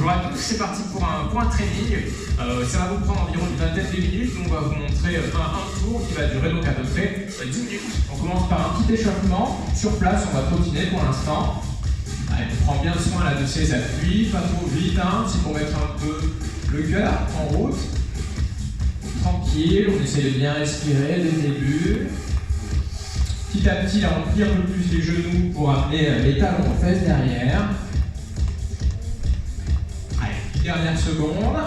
Bonjour à tous, c'est parti pour un training. Ça va vous prendre environ une vingtaine de minutes. On va vous montrer un tour qui va durer donc à peu près 10 minutes. On commence par un petit échauffement. Sur place, on va trottiner pour l'instant. On prend bien soin là, de ses appuis, pas trop vite, hein, c'est pour mettre un peu le cœur en route. Tranquille, on essaie de bien respirer dès le début. Petit à petit, là, on plie un peu plus les genoux pour amener les talons aux fesses derrière. Allez, dernière seconde.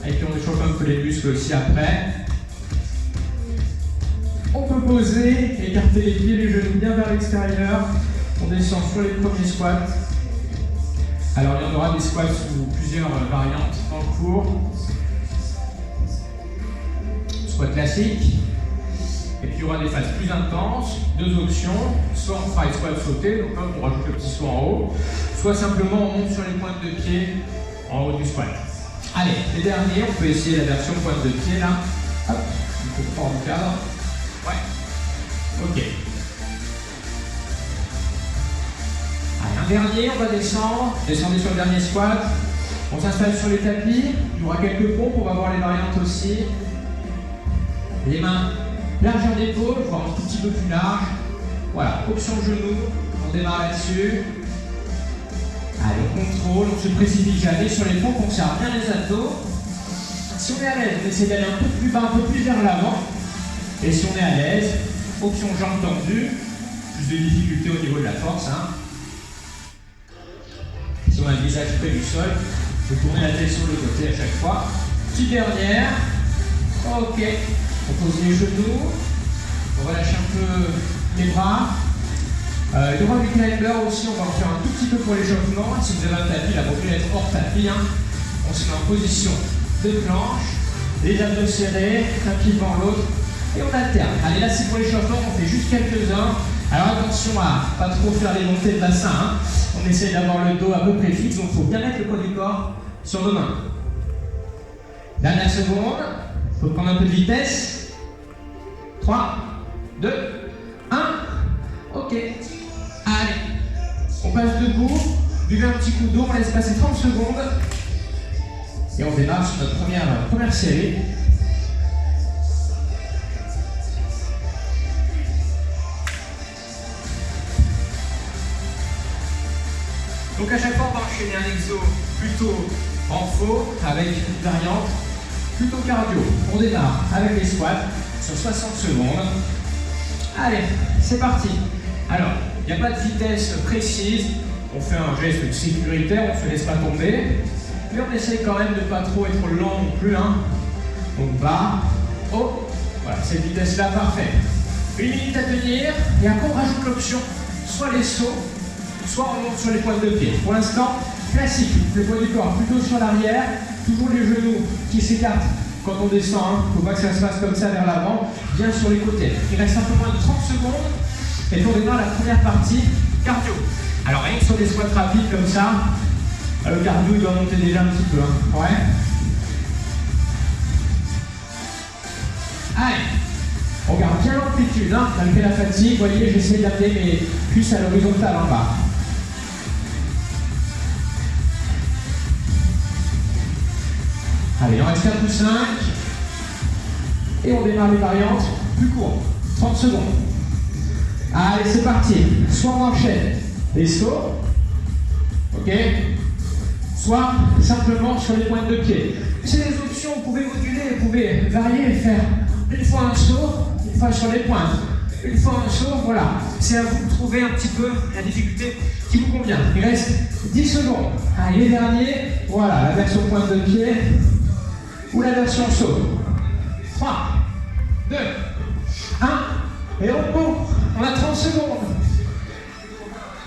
Et puis on échauffe un peu les muscles aussi après. On peut poser, écarter les pieds, les genoux bien vers l'extérieur. On descend sur les premiers squats. Alors il y en aura des squats sous plusieurs variantes dans le cours. Squat classique. Et puis il y aura des phases plus intenses. Deux options. Soit on fera les squats sautés, donc on rajoute le petit saut en haut. Soit simplement on monte sur les pointes de pied en haut du squat. Allez, les derniers, on peut essayer la version pointe de pied là. Hop, il faut prendre le cadre. Ouais. Ok. Allez, un dernier, on va descendre. Descendez sur le dernier squat. On s'installe sur les tapis. Il y aura quelques pompes, on va voir les variantes aussi. Les mains, largeur d'épaule, voire un tout petit peu plus large. Voilà, option genou, on démarre là-dessus. Allez, on contrôle, on ne se précipite jamais sur les pompes, on serre bien les abdos. Si on est à l'aise, on essaie d'aller un peu plus bas, un peu plus vers l'avant. Et si on est à l'aise, option jambes tendues, plus de difficulté au niveau de la force. Hein. Si on a le visage près du sol, je vais tourner la tête sur le côté à chaque fois. Petite dernière. Ok. On pose les genoux. On relâche un peu les bras. Il y aura du climber aussi, on va en faire un tout petit peu pour l'échauffement. Si vous avez un tapis, là, vaut mieux être hors tapis. Hein. On se met en position de planche, les abdos serrés, un pied devant l'autre, et on alterne. Allez, là c'est pour l'échauffement, on fait juste quelques-uns. Alors attention à pas trop faire les montées de bassin. Hein. On essaie d'avoir le dos à peu près fixe, donc il faut bien mettre le poids du corps sur nos mains. Dernière seconde, il faut prendre un peu de vitesse. 3, 2, 1, ok. Allez, on passe debout, buvez un petit coup d'eau, on laisse passer 30 secondes et on démarre sur notre première série. Donc à chaque fois on va enchaîner un exo plutôt en faux avec une variante plutôt cardio. On démarre avec les squats sur 60 secondes. Allez, c'est parti. Alors, il n'y a pas de vitesse précise, on fait un geste sécuritaire, on ne se laisse pas tomber, mais on essaie quand même de ne pas trop être lent non plus. Hein. Donc bas, haut, voilà, cette vitesse-là, parfait. Une minute à tenir, et après on rajoute l'option, soit les sauts, soit on monte sur les pointes de pied. Pour l'instant, classique, le poids du corps plutôt sur l'arrière, toujours les genoux qui s'écartent quand on descend, il ne faut pas que ça se passe comme ça vers l'avant, bien sur les côtés. Il reste un peu moins de 30 secondes. Et on démarre la première partie, cardio. Alors rien que sur des squats rapides comme ça, le cardio il doit monter déjà un petit peu. Hein. Ouais. Allez, on garde bien l'amplitude, hein, malgré la fatigue. Vous voyez, j'essaie d'amener mes cuisses à l'horizontale en bas. Allez, il en reste 4 ou 5. Et on démarre les variantes plus courtes, 30 secondes. Allez, c'est parti. Soit on enchaîne les sauts, ok, soit simplement sur les pointes de pied. C'est des options, vous pouvez moduler, vous pouvez varier et faire une fois un saut, une fois sur les pointes, une fois un saut, voilà. C'est à vous de trouver un petit peu la difficulté qui vous convient. Il reste 10 secondes. Allez, les derniers, voilà, la version pointe de pied ou la version saut. 3, 2, 1, et on monte. On a 30 secondes.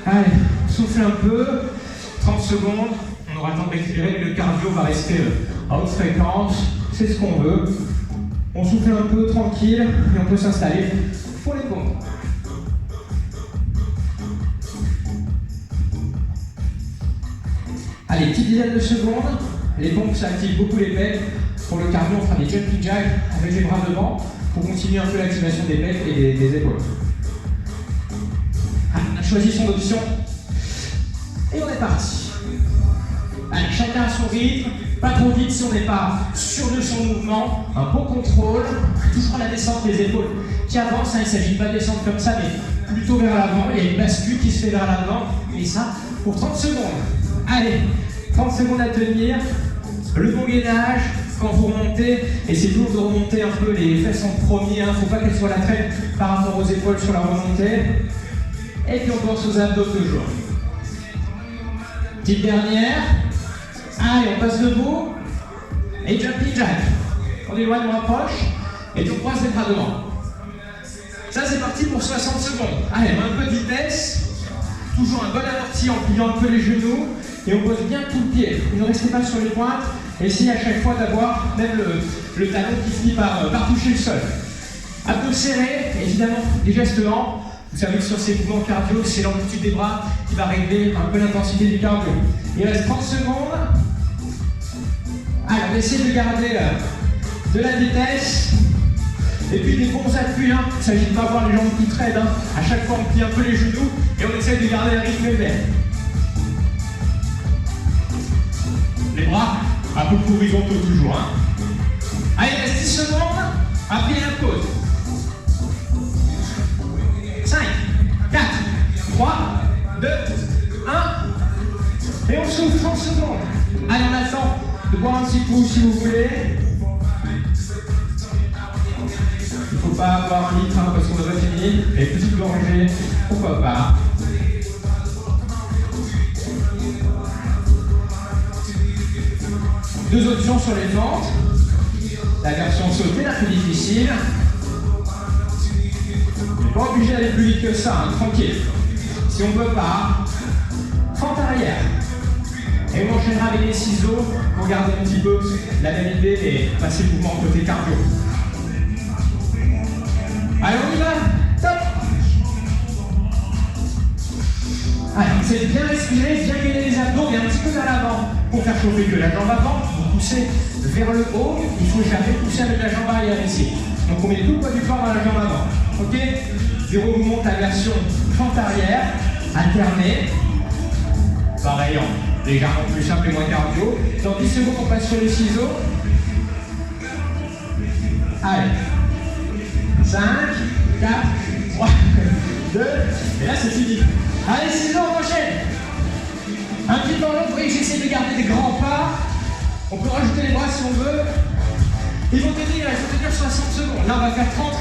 Allez, souffle un peu. 30 secondes. On aura le temps de récupérer, mais le cardio va rester à haute fréquence. C'est ce qu'on veut. On souffle un peu tranquille et on peut s'installer pour les pompes. Allez, petite dizaine de secondes. Les pompes, ça active beaucoup les pecs. Pour le cardio, on fera des jumping jacks avec les bras devant pour continuer un peu l'activation des pecs et des épaules. On a choisi son option et on est parti. Allez, chacun à son rythme, pas trop vite si on n'est pas sûr de son mouvement, un bon contrôle, toujours la descente des épaules qui avance, il ne s'agit pas de descendre comme ça, mais plutôt vers l'avant, il y a une bascule qui se fait vers l'avant, et ça pour 30 secondes. Allez, 30 secondes à tenir, le bon gainage, quand vous remontez, essayez toujours de remonter un peu les fesses en premier, faut pas qu'elles soient la traîne par rapport aux épaules sur la remontée, et puis on pense aux abdos toujours. Petite dernière. Allez, on passe debout. Et jumping jack. On éloigne, on rapproche. Et puis on croise les bras devant. Ça, c'est parti pour 60 secondes. Allez, un peu de vitesse. Toujours un bon amorti en pliant un peu les genoux. Et on pose bien tout le pied. Ne restez pas sur les pointes. Essayez à chaque fois d'avoir même le talon qui finit par toucher le sol. Abdos serrés, évidemment, des gestes lents. Vous savez que sur ces mouvements cardio, c'est l'amplitude des bras qui va régler un peu l'intensité du cardio. Il reste 30 secondes. Allez, on essaie de garder de la vitesse. Et puis des bons appuis. Il ne s'agit de pas avoir les jambes qui traînent. À chaque fois, on plie un peu les genoux et on essaie de garder un rythme élevé. Les bras un peu plus horizontaux toujours. Allez, il reste 10 secondes. Après, il y a la pause. 5, 4, 3, 2, 1. Et on souffle 30 secondes. Allez, on attend de boire un petit coup si vous voulez. Il ne faut pas boire un litre parce qu'on devrait finir. Et petite gorgée, pourquoi pas. Deux options sur les fentes. La version sautée, la plus difficile. On n'est pas obligé d'aller plus vite que ça, tranquille. Si on ne peut pas, fente arrière. Et on enchaînera avec les ciseaux pour garder un petit peu la même idée et passer le mouvement côté cardio. Allez, on y va. Top. Allez, on essaie de bien respirer, bien gainer les abdos et un petit peu vers l'avant pour faire chauffer que la jambe avant. Vous poussez vers le haut, il ne faut jamais pousser avec la jambe arrière ici. Donc on met tout le poids du corps dans la jambe avant. Ok? Zéro, vous monte la version fente arrière, alternée. Pareil, légèrement plus simple et moins cardio. Dans 10 secondes, on passe sur les ciseaux. Allez. 5, 4, 3, 2, et là c'est fini. Allez, ciseaux, on enchaîne. Un petit peu en l'autre, vous voyez que j'essaie de garder des grands pas. On peut rajouter les bras si on veut. Il faut tenir 60 secondes. Là, on va faire 30,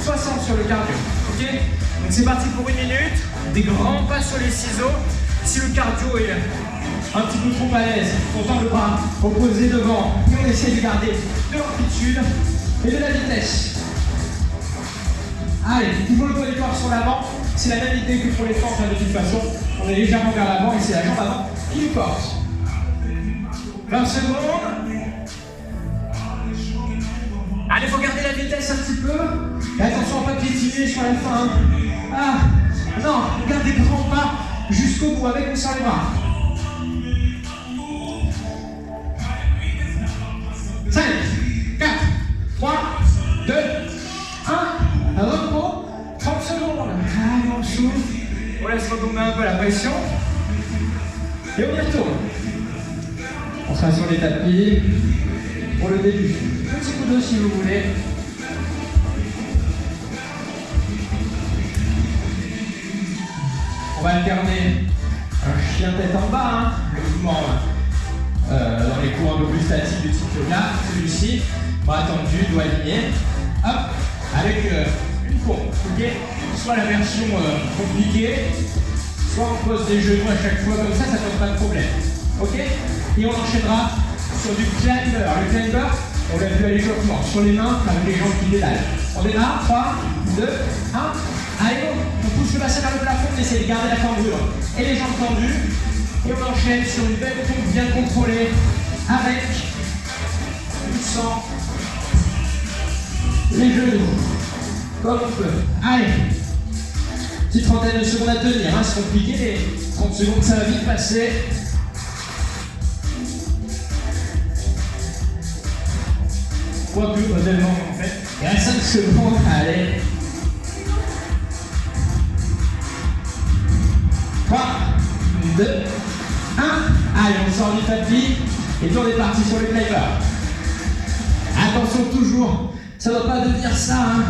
60 sur le cardio. Ok? Donc c'est parti pour 1 minute. Des grands pas sur les ciseaux. Si le cardio est un petit peu trop à l'aise, on tend le bras opposé devant. Et on essaie de garder de l'amplitude et de la vitesse. Allez, toujours le poids du corps sur l'avant. C'est la même idée que pour les fentes de toute façon. On est légèrement vers l'avant et c'est la jambe avant qui nous porte. 20 secondes. Allez, il faut garder la vitesse un petit peu. Et attention à ne pas piétiner sur la fin. Ah, non, on garde des grands pas jusqu'au bout avec ou sans les bras. 5, 4, 3, 2, 1. Repos. 30 secondes. Allez, on souffle. On laisse retomber un peu la pression. Et on y retourne. On sera sur les tapis pour le début. Petit coup d'eau si vous voulez. On va alterner un chien tête en bas, le mouvement dans les cours un peu plus statiques du type yoga. Celui-ci, bras tendus, doigts alignés. Hop, avec une pompe. Okay, soit la version compliquée, soit on pose les genoux à chaque fois comme ça pose pas de problème. Ok? Et on enchaînera sur du climber. Le climber, on l'a vu à l'échauffement, sur les mains avec les jambes qui pédalent. On démarre, 3, 2, 1. Allez, on pousse le bassin vers le plafond, on essaie de garder la cambrure et les jambes tendues. Et on enchaîne sur une belle pompe bien contrôlée avec, poussant les genoux, comme on peut. Allez, petite trentaine de secondes à tenir, c'est compliqué, les 30 secondes ça va vite passer. Quoique, pas tellement en fait. Il reste 5 secondes, allez. 3, 2, 1, Allez, on sort du tapis et puis on est parti sur le climber. Attention toujours, ça ne doit pas devenir ça. Hein.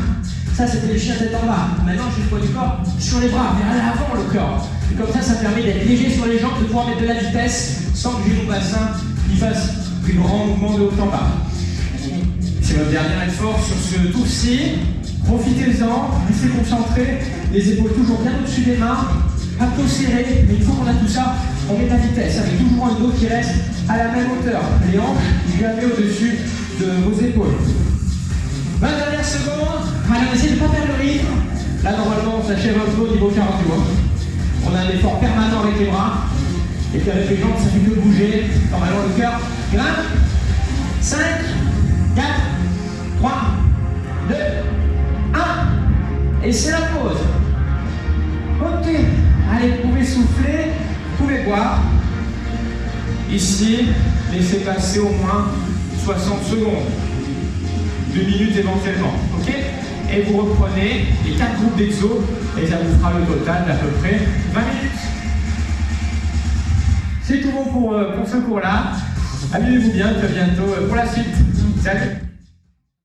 Ça, c'était le chien tête en bas. Maintenant, j'ai le poids du corps sur les bras, vers l'avant le corps. Et comme ça permet d'être léger sur les jambes, de pouvoir mettre de la vitesse sans que j'ai mon bassin qui fasse des grands mouvements de haut en bas. C'est votre dernier effort sur ce tour-ci. Profitez-en, restez concentrés. Les épaules toujours bien au-dessus des mains. Pas trop serrées, mais une fois qu'on a tout ça, on met de la vitesse avec toujours un dos qui reste à la même hauteur. Les hanches jamais au-dessus de vos épaules. 20 dernières secondes. Allez, on essaie de ne pas perdre le rythme. Là, normalement, on s'achève un peu au niveau cardio. On a un effort permanent avec les bras. Et puis avec les jambes, ça fait que bouger. Normalement, le cœur grimpe. 5, 4, 3, 2, 1. Et c'est la pause. Ok. Allez, vous pouvez souffler, vous pouvez boire. Ici, laissez passer au moins 60 secondes. 2 minutes éventuellement. Ok? Et vous reprenez les 4 groupes d'exos et ça vous fera le total d'à peu près 20 minutes. C'est tout bon pour ce cours-là. Amusez-vous bien, à bientôt pour la suite. Salut!